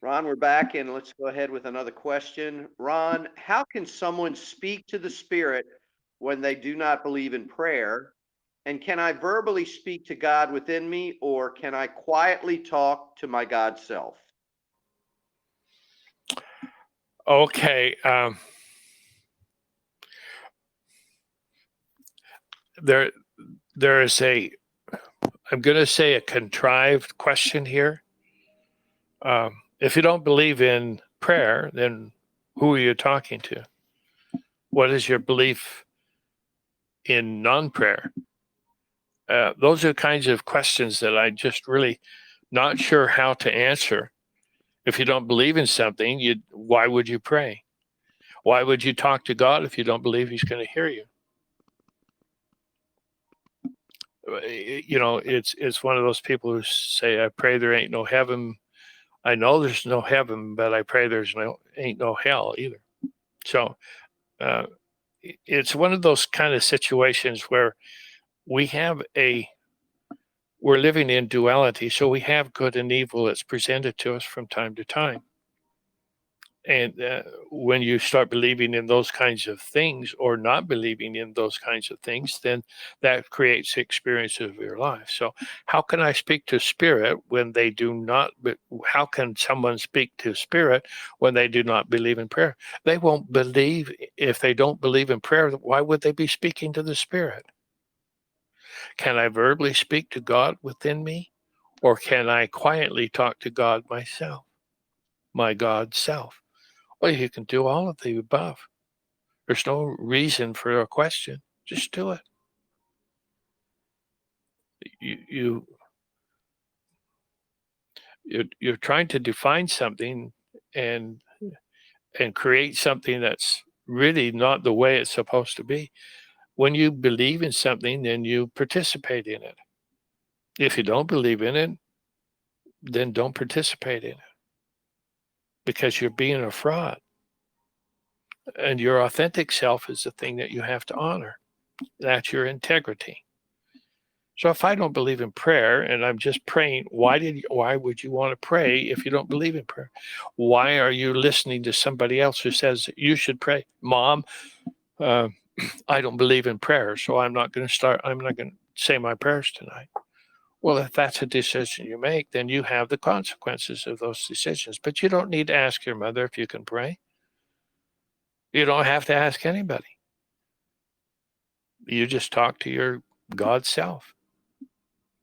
Ron, we're back and let's go ahead with another question. Ron, how can someone speak to the Spirit when they do not believe in prayer? And can I verbally speak to God within me, or can I quietly talk to my God self? Okay. There is I'm going to say a contrived question here. If you don't believe in prayer, then who are you talking to? What is your belief in non-prayer? Those are kinds of questions that I just really not sure how to answer. If you don't believe in something, why would you pray? Why would you talk to God if you don't believe He's going to hear you? It's one of those people who say, "I pray there ain't no heaven. I know there's no heaven, but I pray ain't no hell either." So uh, it's one of those kind of situations where we have we're living in duality. So we have good and evil that's presented to us from time to time. And when you start believing in those kinds of things or not believing in those kinds of things, then that creates the experience of your life. So, how can I speak to spirit when they do not? How can someone speak to spirit when they do not believe in prayer? They won't believe. If they don't believe in prayer, why would they be speaking to the spirit? Can I verbally speak to God within me, or can I quietly talk to God myself, my God self? Well, you can do all of the above. There's no reason for a question. Just do it. You you're trying to define something and create something that's really not the way it's supposed to be. When you believe in something, then you participate in it. If you don't believe in it, then don't participate in it because you're being a fraud. And your authentic self is the thing that you have to honor. That's your integrity. So if I don't believe in prayer and I'm just praying, why would you want to pray if you don't believe in prayer? Why are you listening to somebody else who says you should pray? Mom, uh, I don't believe in prayer, so I'm not going to say my prayers tonight. Well, if that's a decision you make, then you have the consequences of those decisions. But you don't need to ask your mother if you can pray. You don't have to ask anybody. You just talk to your God self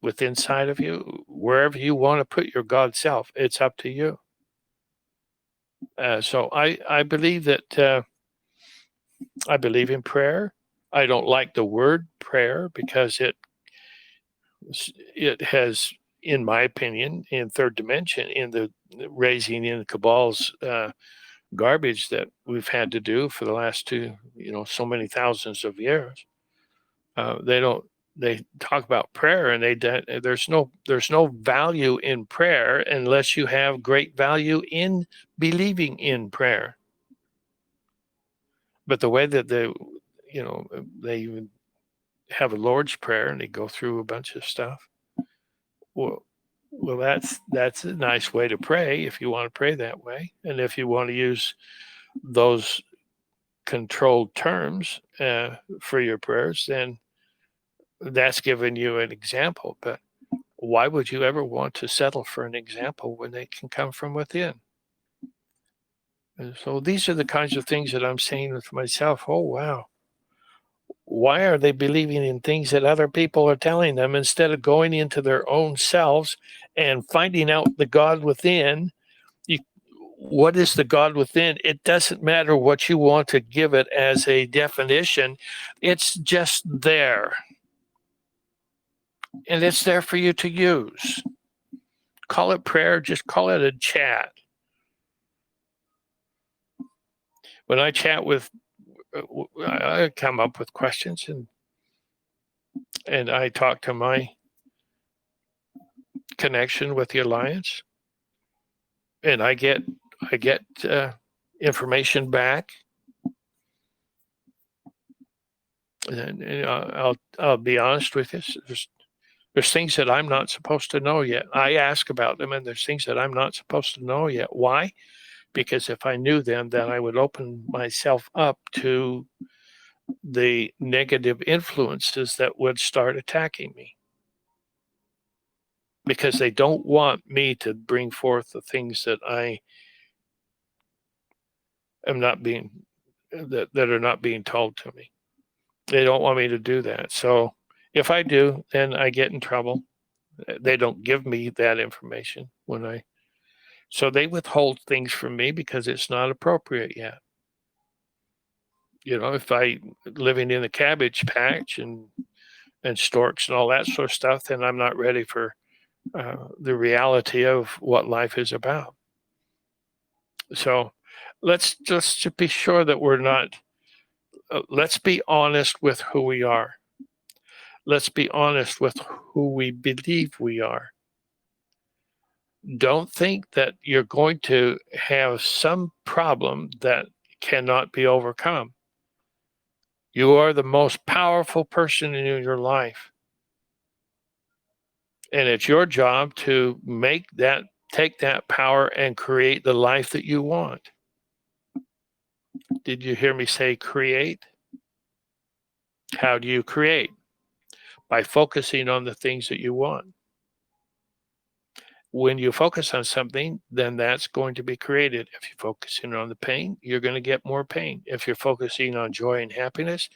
within inside of you, wherever you want to put your God self. It's up to you. So I believe that I believe in prayer. I don't like the word prayer because it has, in my opinion, in third dimension, in the raising in Kabbal's garbage that we've had to do for the last so many thousands of years. They talk about prayer and there's no value in prayer unless you have great value in believing in prayer. But the way that they even have a Lord's Prayer and they go through a bunch of stuff. Well, that's a nice way to pray if you want to pray that way, and if you want to use those controlled terms for your prayers, then that's giving you an example. But why would you ever want to settle for an example when they can come from within? And so these are the kinds of things that I'm saying with myself. Oh, wow. Why are they believing in things that other people are telling them instead of going into their own selves and finding out the God within? What is the God within? It doesn't matter what you want to give it as a definition. It's just there. And it's there for you to use. Call it prayer, just call it a chat. When I chat with, I come up with questions and I talk to my connection with the Alliance, and I get information back. And I'll be honest with you. There's things that I'm not supposed to know yet. I ask about them, and there's things that I'm not supposed to know yet. Why? Because if I knew them, then I would open myself up to the negative influences that would start attacking me. Because they don't want me to bring forth the things that I am not being, that are not being told to me. They don't want me to do that. So if I do, then I get in trouble. They don't give me that information so they withhold things from me because it's not appropriate yet. If I living in a cabbage patch and storks and all that sort of stuff, then I'm not ready for the reality of what life is about. So let's just be sure that we're not, let's be honest with who we are. Let's be honest with who we believe we are. Don't think that you're going to have some problem that cannot be overcome. You are the most powerful person in your life. And it's your job to take that power and create the life that you want. Did you hear me say create? How do you create? By focusing on the things that you want. When you focus on something, then that's going to be created. If you're focusing on the pain, you're going to get more pain. If you're focusing on joy and happiness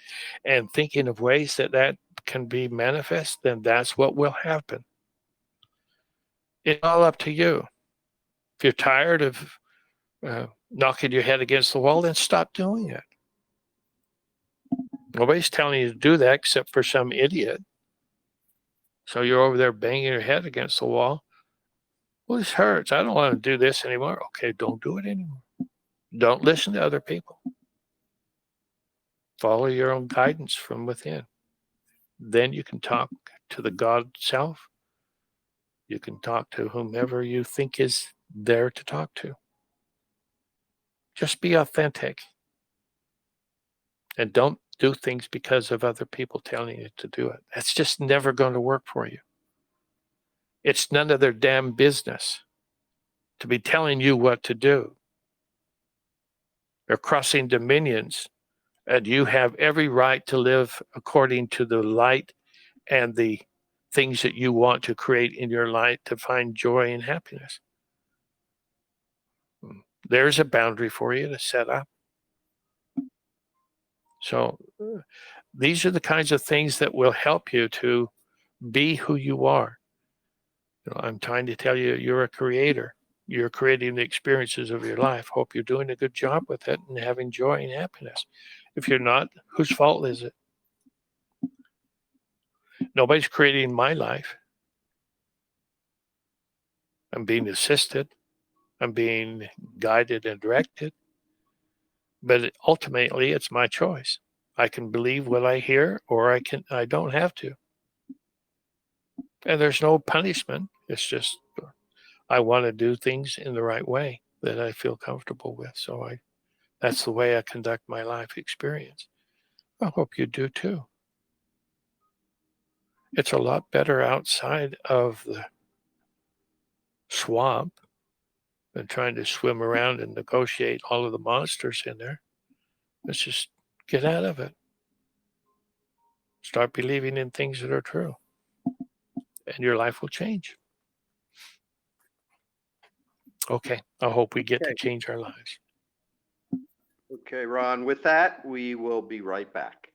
and thinking of ways that can be manifest, then that's what will happen. It's all up to you. If you're tired of knocking your head against the wall, then stop doing it. Nobody's telling you to do that except for some idiot. So you're over there banging your head against the wall. Well, this hurts. I don't want to do this anymore. Okay, don't do it anymore. Don't listen to other people. Follow your own guidance from within. Then you can talk to the God self. You can talk to whomever you think is there to talk to. Just be authentic. And don't do things because of other people telling you to do it. That's just never going to work for you. It's none of their damn business to be telling you what to do. They're crossing dominions, and you have every right to live according to the light and the things that you want to create in your life to find joy and happiness. There's a boundary for you to set up. So these are the kinds of things that will help you to be who you are. I'm trying to tell you, you're a creator. You're creating the experiences of your life. Hope you're doing a good job with it and having joy and happiness. If you're not, whose fault is it? Nobody's creating my life. I'm being assisted. I'm being guided and directed. But ultimately, it's my choice. I can believe what I hear, or I don't have to. And there's no punishment. It's just I want to do things in the right way that I feel comfortable with. So that's the way I conduct my life experience. I hope you do too. It's a lot better outside of the swamp than trying to swim around and negotiate all of the monsters in there. Let's just get out of it. Start believing in things that are true, and your life will change. Okay, I hope we get to change our lives. Okay, Ron, with that, we will be right back.